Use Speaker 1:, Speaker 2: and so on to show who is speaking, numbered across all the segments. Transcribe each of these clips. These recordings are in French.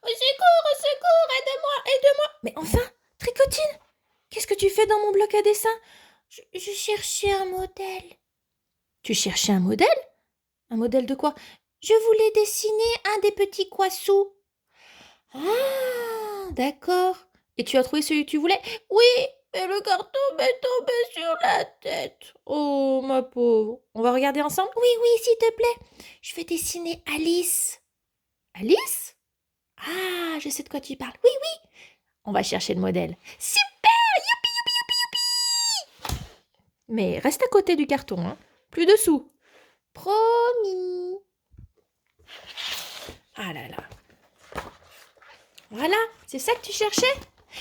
Speaker 1: Au secours, aide-moi, aide-moi. Mais enfin, Tricotine, qu'est-ce que tu fais dans mon bloc à dessin? Je cherchais un modèle. Tu cherchais un modèle? Un modèle de quoi? Je voulais dessiner un des petits Quassous. Ah, d'accord. Et tu as trouvé celui que tu voulais? Oui, mais le carton m'est tombé sur la tête. Oh, ma pauvre. On va regarder ensemble? Oui, oui, s'il te plaît. Je vais dessiner Alice. Alice? Ah, je sais de quoi tu parles. Oui, oui. On va chercher le modèle. Super! Youpi, youpi, youpi, youpi! Mais reste à côté du carton, hein. Plus dessous. Promis. Ah là là. Voilà, c'est ça que tu cherchais?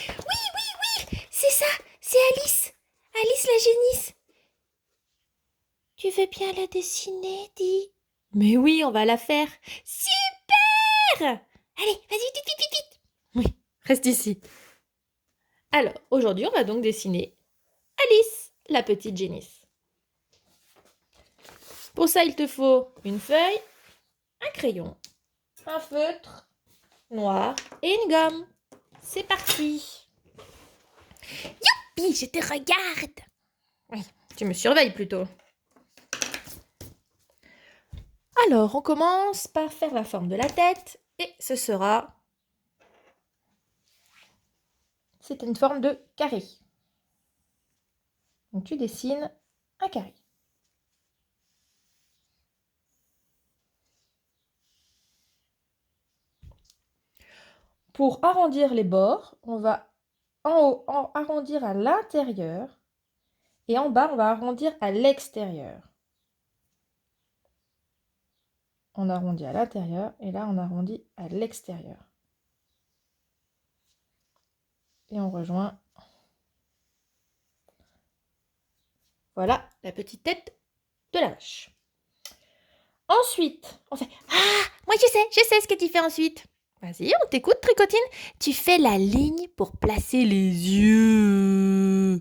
Speaker 1: Oui, oui, oui, c'est ça, c'est Alice. Alice la génisse. Tu veux bien la dessiner, dis? Mais oui, on va la faire. Super! Allez, vas-y, vite, vite, vite, vite. Oui, reste ici. Alors, aujourd'hui, on va donc dessiner Alice, la petite génisse. Pour ça, il te faut une feuille, un crayon, un feutre noir et une gomme. C'est parti. Youpi, je te regarde. Oui, tu me surveilles plutôt. Alors, on commence par faire la forme de la tête et ce sera... C'est une forme de carré. Donc tu dessines un carré. Pour arrondir les bords, on va en haut arrondir à l'intérieur et en bas, on va arrondir à l'extérieur. On arrondit à l'intérieur et là, on arrondit à l'extérieur. Et on rejoint. Voilà la petite tête de la vache. Ensuite, on fait... Ah, moi je sais ce que tu fais ensuite. Vas-y, on t'écoute, Tricotine. Tu fais la ligne pour placer les yeux.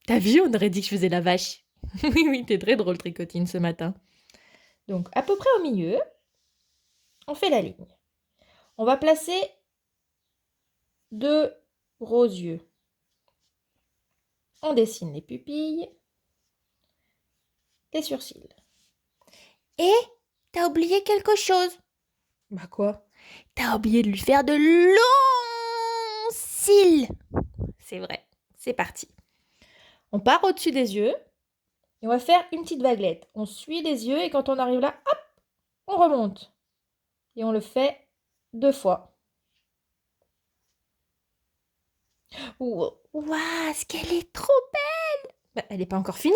Speaker 1: T'as vu, on aurait dit que je faisais la vache. Oui, oui, t'es très drôle, Tricotine, ce matin. Donc, à peu près au milieu, on fait la ligne. On va placer 2 gros yeux. On dessine les pupilles, les sourcils. Et t'as oublié quelque chose. Bah quoi? T'as oublié de lui faire de longs cils. C'est vrai, c'est parti. On part au-dessus des yeux et on va faire une petite vaguelette. On suit les yeux et quand on arrive là, hop, on remonte. Et on le fait 2 fois. Waouh, ce qu'elle est trop belle! Bah, elle n'est pas encore finie.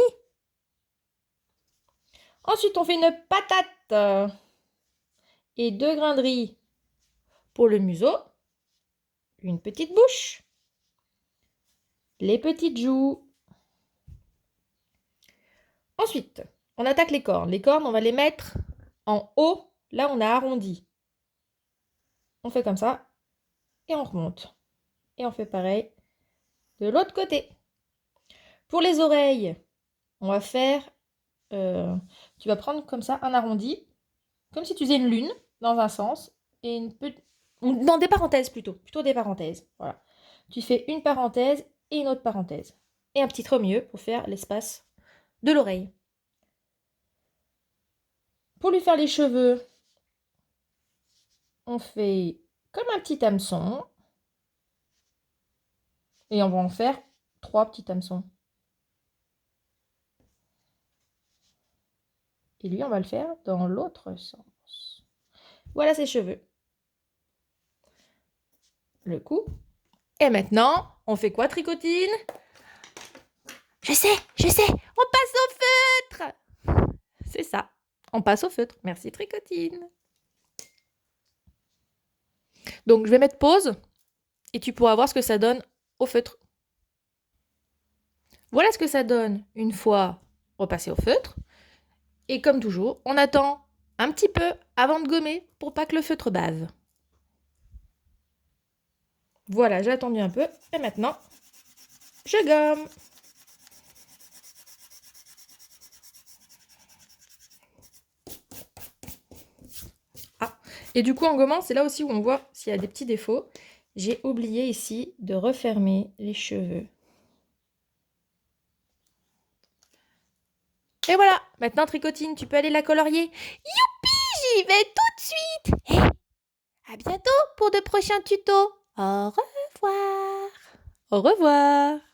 Speaker 1: Ensuite, on fait une patate et 2 grains de riz pour le museau, une petite bouche, les petites joues. Ensuite, on attaque les cornes. Les cornes, on va les mettre en haut. Là, on a arrondi. On fait comme ça et on remonte. Et on fait pareil de l'autre côté. Pour les oreilles, on va faire... tu vas prendre comme ça un arrondi, comme si tu faisais une lune dans un sens et une petite... Non, des parenthèses plutôt des parenthèses. Voilà. Tu fais une parenthèse et une autre parenthèse. Et un petit trait au milieu pour faire l'espace de l'oreille. Pour lui faire les cheveux, on fait comme un petit hameçon. Et on va en faire 3 petits hameçons. Et lui, on va le faire dans l'autre sens. Voilà ses cheveux. Le cou. Et maintenant, on fait quoi, Tricotine? Je sais, on passe au feutre. C'est ça, on passe au feutre. Merci, Tricotine. Donc, je vais mettre pause et tu pourras voir ce que ça donne au feutre. Voilà ce que ça donne une fois repassé au feutre. Et comme toujours, on attend un petit peu avant de gommer pour pas que le feutre bave. Voilà, j'ai attendu un peu et maintenant, je gomme. Ah, Et du coup, en gommant, c'est là aussi où on voit s'il y a des petits défauts. J'ai oublié ici de refermer les cheveux. Et voilà, maintenant Tricotine, tu peux aller la colorier. Youpi, j'y vais tout de suite. Et à bientôt pour de prochains tutos. Au revoir. Au revoir.